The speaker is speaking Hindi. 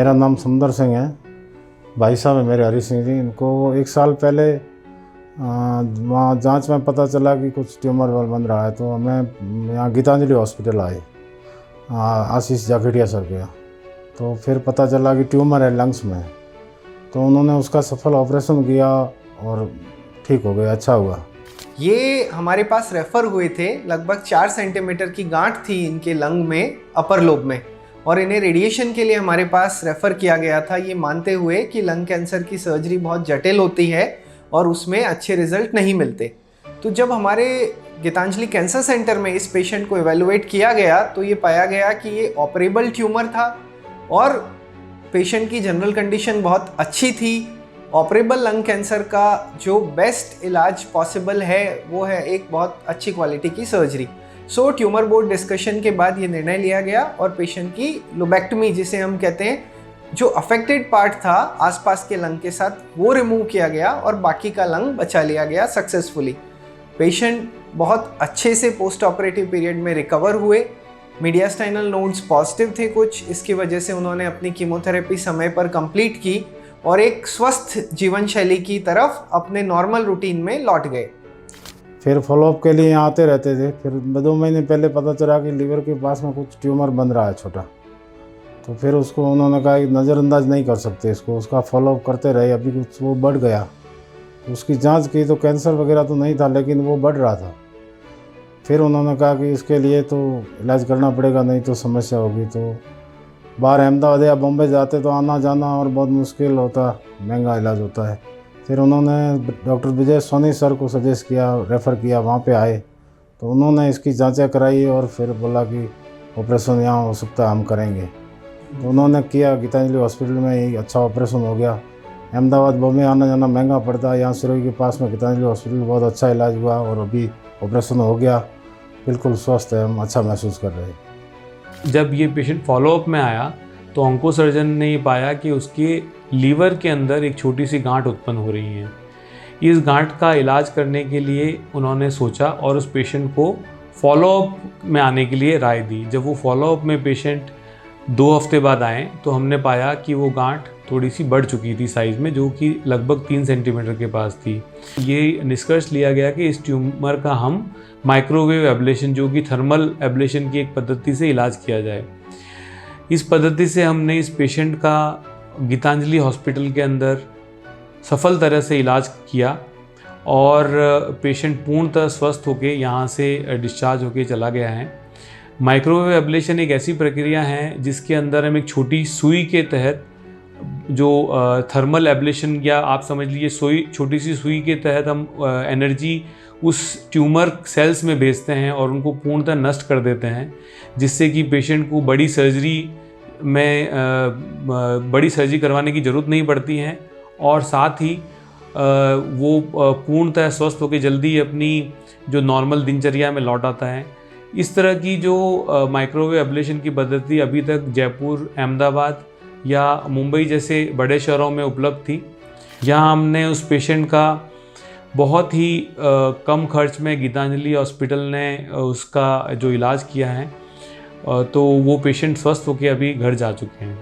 मेरा नाम सुंदर सिंह है। भाई साहब है मेरे हरी सिंह जी। इनको 1 साल पहले वहाँ जांच में पता चला कि कुछ ट्यूमर बन रहा है, तो हमें यहाँ गीतांजलि हॉस्पिटल आए, आशीष जाखेड़िया सर के। तो फिर पता चला कि ट्यूमर है लंग्स में, तो उन्होंने उसका सफल ऑपरेशन किया और ठीक हो गया, अच्छा हुआ। ये हमारे पास रेफ़र हुए थे। लगभग 4 सेंटीमीटर की गांठ थी इनके लंग में, अपर लोब में, और इन्हें रेडिएशन के लिए हमारे पास रेफ़र किया गया था, ये मानते हुए कि लंग कैंसर की सर्जरी बहुत जटिल होती है और उसमें अच्छे रिजल्ट नहीं मिलते। तो जब हमारे गीतांजलि कैंसर सेंटर में इस पेशेंट को एवेलुएट किया गया तो ये पाया गया कि ये ऑपरेबल ट्यूमर था और पेशेंट की जनरल कंडीशन बहुत अच्छी थी। ऑपरेबल लंग कैंसर का जो बेस्ट इलाज पॉसिबल है वो है एक बहुत अच्छी क्वालिटी की सर्जरी। सो ट्यूमर बोर्ड डिस्कशन के बाद ये निर्णय लिया गया और पेशेंट की लोबेक्टमी, जिसे हम कहते हैं, जो अफेक्टेड पार्ट था आसपास के लंग के साथ, वो रिमूव किया गया और बाकी का लंग बचा लिया गया सक्सेसफुली। पेशेंट बहुत अच्छे से पोस्ट ऑपरेटिव पीरियड में रिकवर हुए। मीडियास्टाइनल नोड्स पॉजिटिव थे कुछ, इसकी वजह से उन्होंने अपनी कीमोथेरेपी समय पर कंप्लीट की और एक स्वस्थ जीवन शैली की तरफ अपने नॉर्मल रूटीन में लौट गए। फिर फॉलोअप के लिए यहाँ आते रहते थे। फिर 2 महीने पहले पता चला कि लीवर के पास में कुछ ट्यूमर बन रहा है छोटा, तो फिर उसको उन्होंने कहा कि नज़रअंदाज नहीं कर सकते इसको, उसका फॉलोअप करते रहे। अभी कुछ वो बढ़ गया, उसकी जांच की तो कैंसर वगैरह तो नहीं था, लेकिन वो बढ़ रहा था। फिर उन्होंने कहा कि इसके लिए तो इलाज करना पड़ेगा, नहीं तो समस्या होगी। तो बाहर अहमदाबाद या बॉम्बे जाते तो आना जाना और बहुत मुश्किल होता, महंगा इलाज होता है। फिर उन्होंने डॉक्टर विजय सोनी सर को सजेस्ट किया, रेफ़र किया, वहाँ पे आए तो उन्होंने इसकी जांचें कराई और फिर बोला कि ऑपरेशन यहाँ हो सकता है, हम करेंगे। तो उन्होंने किया, गीतांजलि हॉस्पिटल में ही अच्छा ऑपरेशन हो गया। अहमदाबाद बॉम्बे आना जाना महंगा पड़ता है, यहाँ सिरोही के पास में गीतांजलि हॉस्पिटल बहुत अच्छा इलाज हुआ और अभी ऑपरेशन हो गया, बिल्कुल स्वस्थ है, हम अच्छा महसूस कर रहे हैं। जब ये पेशेंट फॉलोअप में आया तो ऑन्को सर्जन ने ये पाया कि उसके लीवर के अंदर एक छोटी सी गांठ उत्पन्न हो रही है। इस गांठ का इलाज करने के लिए उन्होंने सोचा और उस पेशेंट को फॉलोअप में आने के लिए राय दी। जब वो फॉलोअप में पेशेंट 2 हफ्ते बाद आए तो हमने पाया कि वो गांठ थोड़ी सी बढ़ चुकी थी साइज़ में, जो कि लगभग 3 सेंटीमीटर के पास थी। ये निष्कर्ष लिया गया कि इस ट्यूमर का हम माइक्रोवेव एब्लेशन, जो कि थर्मल एब्लेशन की एक पद्धति से इलाज किया जाए। इस पद्धति से हमने इस पेशेंट का गीतांजलि हॉस्पिटल के अंदर सफल तरह से इलाज किया और पेशेंट पूर्णतः स्वस्थ होकर यहाँ से डिस्चार्ज होकर चला गया है। माइक्रोवेव एब्लेशन एक ऐसी प्रक्रिया है जिसके अंदर हम एक छोटी सुई के तहत, जो थर्मल एब्लेशन या आप समझ लीजिए छोटी सी सुई के तहत हम एनर्जी उस ट्यूमर सेल्स में भेजते हैं और उनको पूर्णतः नष्ट कर देते हैं, जिससे कि पेशेंट को बड़ी सर्जरी करवाने की ज़रूरत नहीं पड़ती है और साथ ही वो पूर्णतः स्वस्थ होकर जल्दी अपनी जो नॉर्मल दिनचर्या में लौट आता है। इस तरह की जो माइक्रोवेव एब्लेशन की पद्धति अभी तक जयपुर, अहमदाबाद या मुंबई जैसे बड़े शहरों में उपलब्ध थी। यहाँ हमने उस पेशेंट का बहुत ही कम खर्च में गीतांजलि हॉस्पिटल ने उसका जो इलाज किया है, तो वो पेशेंट स्वस्थ होकर अभी घर जा चुके हैं।